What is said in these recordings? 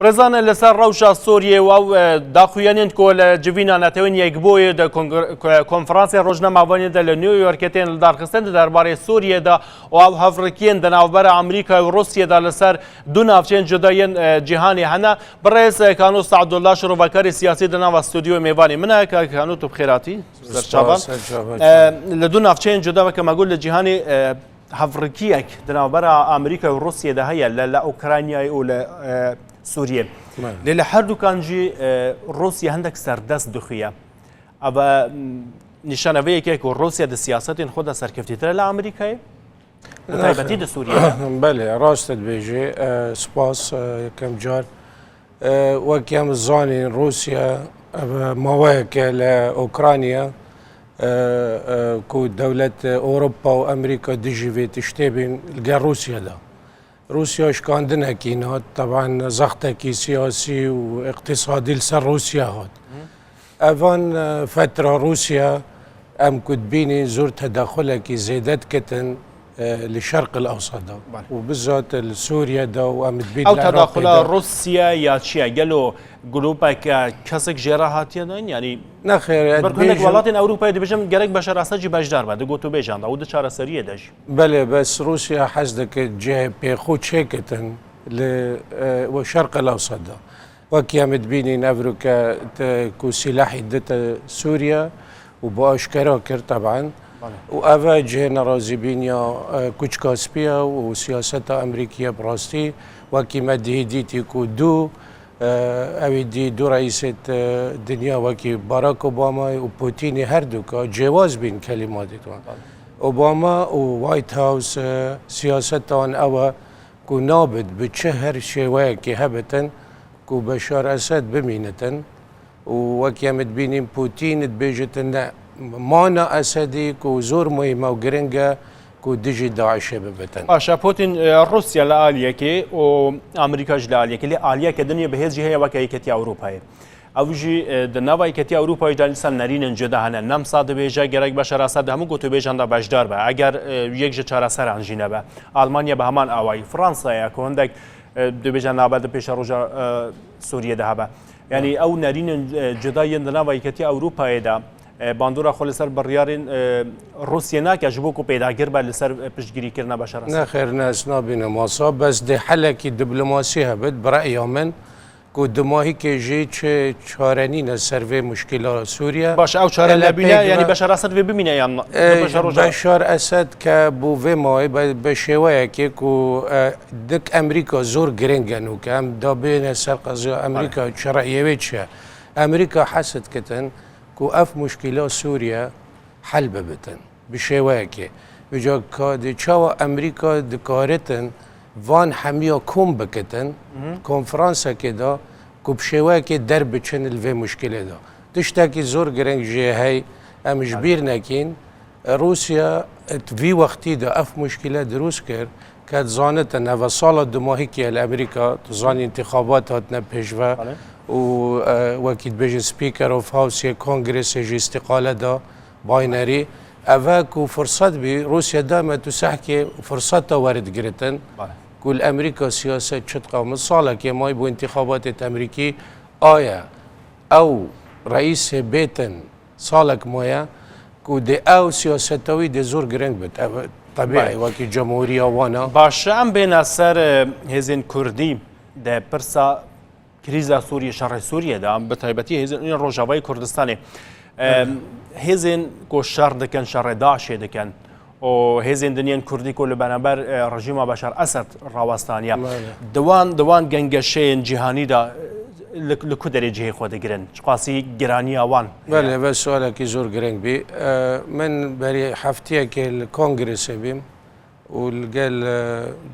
ڕێزانە لەسەر ڕەوشە سۆریە و ئەو داخوێنین کۆ لە جڤینە نەتەوەین یەکبووی کۆنفرانسی ڕۆژنەماوانیدا لە نیویۆرکێتێن لە دارخستن دەربارەی سووریەدا و ئەو هەڤڕکیên di navbera Amerîka û Rusyada li ser du navçeyên cudayên cîhanê hene. Birêz Kanû Saedullah şirovekarê siyasî di nava stûdyoyê mêvanê min e. Kanû tu bixêratî serçavan. Li du navçeyên cuda veke me got li cîhanê هەڤڕکیەک di navbera Amerîka û Rusyada heye li Ukraynayê û li Sûriye. Lê li her dukan jî Rusya hindek serdest dixuye. Ev nîşaneveyekê ku Rusya di siyasetên xwe de serkeftîtir e li Amerîkayê? Bi taybetî di Sûriye? Belê, rast dibêjî. Spas yekem car. Wek em zanîn Rusya mawayeke li Ukrayna ku dewlet Ewropa û Amerîka dijî vê tiştê bên li gel Rusyada. روسیا شکاندنکی هات طبعا زختکی سیاسی و اقتصادی لسر روسیا هات اوان فتره روسیا ام کد بینی زور تداخلکی زیدت کتن لشرق الاوسط و بالذات لسوريا دا و ام تبين او تداخل روسيا يا تشيا قالوا جروبك كسك جرا هاتيان يعني نخير بركنك ولاتين اوروبا دبجم جرك بشر اساجي باجدار بعد قوتو بيجان او دچاره سريه داش بله بس روسيا حزدك جه بيخو تشيكتن وشرق الاوسط دا وكيام تبيني نافروكا كو سلاح دت سوريا وباشكرا كر طبعا وأفا جهنا رازبينيا كوش كاسبيا وسياسة أمريكية براستي وكي مدهديتي كو دو أودي دو رئيسة دنيا وكي باراك أوباما وبوتيني هردوكا جواز بين كلمات أوباما ووايت هاوس سياستان أوا كو نابد بتشهر شوية كي هبتن كو بشار أسد بمينتن وكي مدبينين بوتين تبيجتن مانا اسدی کو زور مهمه و گرنگه کو دیجی داعش ببتن. آشا پوتین روسیا لعالیه که و امریکا جلعالیه که لعالیه که دنیا به هیچ جهه وکی کتی اروپایی. اوجی دنیای کتی اروپایی دانستن نرین جدا هنن نم صاد بیجا گرگ بشر اسد همون گوتو بیجان دا باشدار به اگر یک جچاره سر انجینه به آلمانیا به همان آوای فرانسه یا کندک دو بیجان نابد پیش روزا سوریه ده به یعنی او نرین جدا دنیای کتی اروپایی دا باندورا خو لسر بڕیارên روسیە ناکە ji bo ku pêdagir be li ser piştgirîkirina beşer نەخێر ناس نابینە ماسا بەس دê helekî diplomasî hebit bi reya min ku dimahîkê jî çarenîne ser vê muşkîla Sûriye baş ew çare nebîne yanî beşer Esed vê bimîne yan Beşar Esed ke bû vê mayê bi şêweyekê ku dik Amerîka zor giring e nû ke em dabêne ser qeziya Amerîka çireyê wê çi ye Amerîka hesed kitin کو اف مشکلات سوریه حل ببتن بشوایه که بجا که چاوا امریکا دکارتن وان همیا کم بکتن کنفرانس که دا کو بشوایه که در بچن الوی مشکله دا تشتا که زور گرنگ جه های امش بیر نکین روسیا وی وقتی دا اف مشکله دروس کرد که زانتن او سال دماهی که الامریکا زان انتخابات هاتنا پیشوه و وكيد بيجي سبيكر اوف هاوس كونغرس يجي استقاله دا باينري افاكو فرصات بي روسيا دائما تسحكي فرصات وارد جريتن كل امريكا سياسه تشتقى من صالة كي ما يبو انتخابات امريكي ايا او رئيس بيتن صالك مويا كو دي او سياستوي دي زور جرينج بت طبيعي وكي جمهوريه وانا باش ام بين اثر هزين كردي ده برسا کریزا سوریه شر سوریه دا به تایبەتی هێزن ڕۆژاوای کوردستانی هێزن کو شر دکن شر داعش دکن و هێزن دنیان کوردی کو لبنابر رژیم بشار اسد راوستانیا دوان گنگشین جهانی دا لکو درجه خود گرن قاسی گرانی اوان بله و سوالك زور گرنگ بي من بري هفتيه كي الكونغرس بيم والقال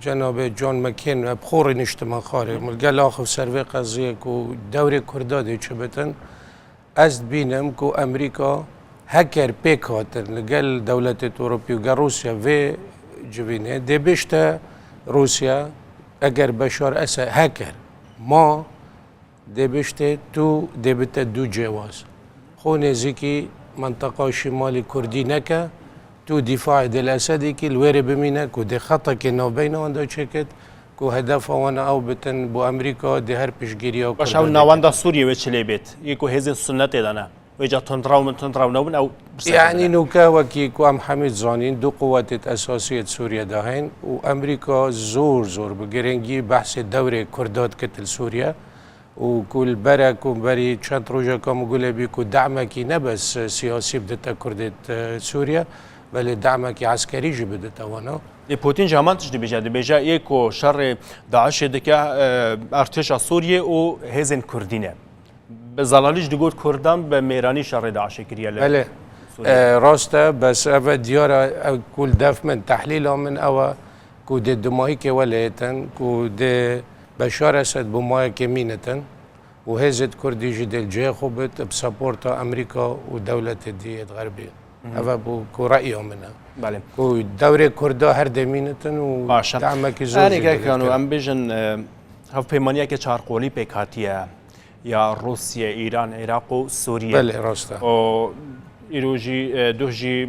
جناب جون ماكين بخور نجتمع خاري والقال اخر سيرفي قضيه كو دوري كردادي شبتن ازد بينم كو امريكا هاكر بيك هاتن قال دولة اوروبية وقال روسيا في جبينه دي بيشتا روسيا اگر بشار اسد هاكر ما دي بيشتا تو دي بتا دو جواز خو نزيكي منطقة شمالي كردي نكا تو دفاع دل اسدی که الوری بمینه که ده خطا که نو بین آن دو چکت کو هدف وانا او بتن بو امریکا ده هر پیشگیری او باش او ناواندا سوریه و چلی بیت یکو هزین سنت دانه و جا تندراو من تندراو نبن او يعني نوكا وكي كو ام حميد زانين دو قوات اساسيه سوريا داهين وامريكا زور بجرينجي بحث الدوري كردات كتل سوريا وكل برك وبري شانت روجا كم يقول بيكو دعمك نبس سياسي بدتا كردات سوريا بل دعمك عسكري بدتا وانا پوتین جامان تجدی بجد بجا یکو شر داعش دکه ارتش سوریه و هزن کردینه بزلالیش دگود کردان به میرانی شر داعش کریه بله راسته بس أبا ديارة كل دف من تحليل من أوا كود دماهي كولايتن كود بشار أسد بماهي كمينتن وهزت كردي جدل جاي خبت بسابورتا أمريكا ودولة الدية الغربية أبا بو كو رأيهم منها بله كو دوري كردا هر دمينتن ودعمك زور أنا كانوا أم بيجن هف بيمانيا كشارقولي بكاتيا يا روسيا إيران عراق وسوريا بله راسته ایروژی دوژی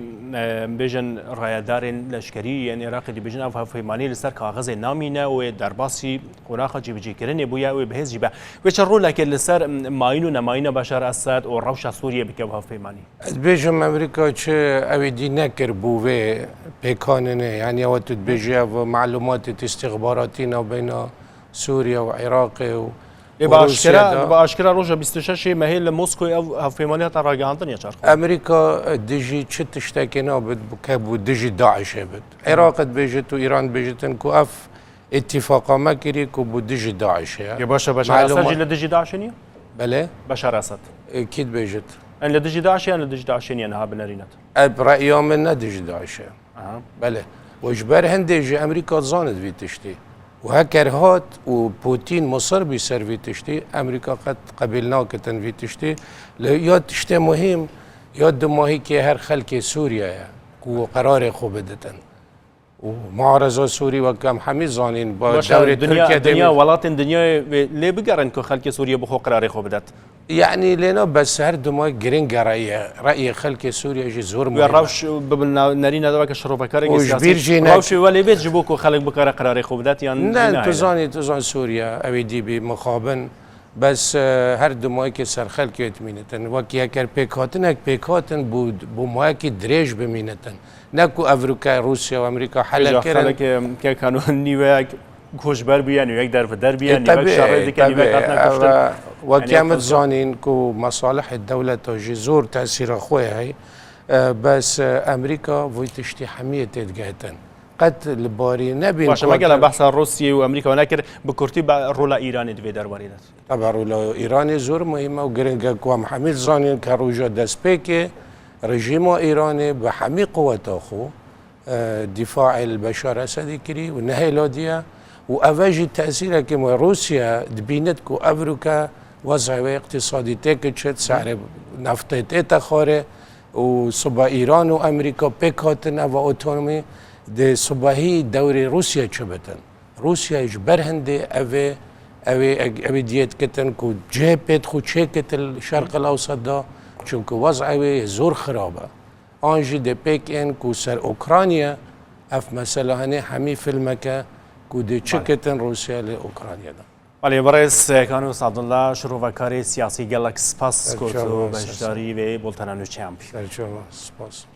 بیشن رایدارن لشکری یعنی عراقی بیشن آف فیمانی لسر کاغذ نامینه و درباسی قراخ جیبجی کردن بویا و بهز جیبه و چه رول که لسر ماینو نماینه بشار اسد و روش سوریه بکه و فیمانی بیشم امریکا چه اویدی نکر بوه پیکانه یعنی وقت بیشی و معلومات استخباراتی بین سوریا و عراق و باشکرا روزا 26 مهل مسکو او هفیمانی تا راگاندن یا چرخ امریکا دیجی چه تشتکی نابد که بود دیجی داعش بود عراق بیجت و ایران بیجتن کو اف اتفاقا ما کری کو بود دیجی داعش یا باشه بشار اسد جل دیجی داعش نیه بله بشار اسد اكيد بیجت ان لدیجی داعش ان لدیجی داعش نیه نه بنرینت اب رأیام من دیجی داعش بله واجبر هندیجی امریکا زاند وی تشتی وهكر هات وبوتين مصر بيسر تشتي امريكا قد قبلنا كتن تشتي يا تشتي مهم يا دماهي كي هر خلق سوريا كو قرار خوبدتن ومعارضة سوري وكم حميد زانين با دوري تركيا دنيا ولات الدنيا ليه بقرن كو خلق سوريا بخو قرار خوبدت يعني لنا بس هر دماغ جرينج رأي خلق سوريا جي زور مهم وراوش نارينا دواك شروفا كارك سياسي راوش ولا بيت جبوكو خلق بقرار قرار خوبدت يعني لا تزان سوريا اويدي بمخابن بس هر دماغ که سر خلق يتمينتن وكي هكر بيكاتن بو ماكي دريج بمينتن نكو افريقيا روسيا وامريكا حلا كرن که كانوا نيوياك خوشبر بیان و یک در بیان و یک شرایطی که نیمه قطعا وكامل زانين كو مصالح الدولة توجي زور تأثير أخويا هاي بس أمريكا ويتشتي حمية تدقهتن قد الباري نبي باشه ما قال بحث روسيا وأمريكا وناكر بكرتي رولا إيران دوي دربارينات طبعا رولا إيراني زور مهمة وقرنجا كوام حميد زانين كروجا دسبيكي رجيم إيراني بحمي قوة أخو دفاع البشار أسد كري والنهاية لوديا وأفاجي تأثيرها كما روسيا دبينت كو أفريقيا وضع اقتصادي تكتشت سعر نفطت تخاره وصبا إيران وأمريكا بيكاتنا وأوتونومي دي صباهي دوري روسيا شبتن روسيا يجبرهن دي أوي ديت كتن كو جهبت خو تشيكت الشرق الأوسط دا چونكو وضع زور خرابة آنجي دي بيك إن كو سر أوكرانيا أف مثلا هني حمي فيلمك كودي تشكتن روسيا لأوكرانيا دا ولی برایس کانو سعد الله شروع کاری سیاسی گلک سپاس کوتو بجداری و بولتنانو چمپی. سپاس.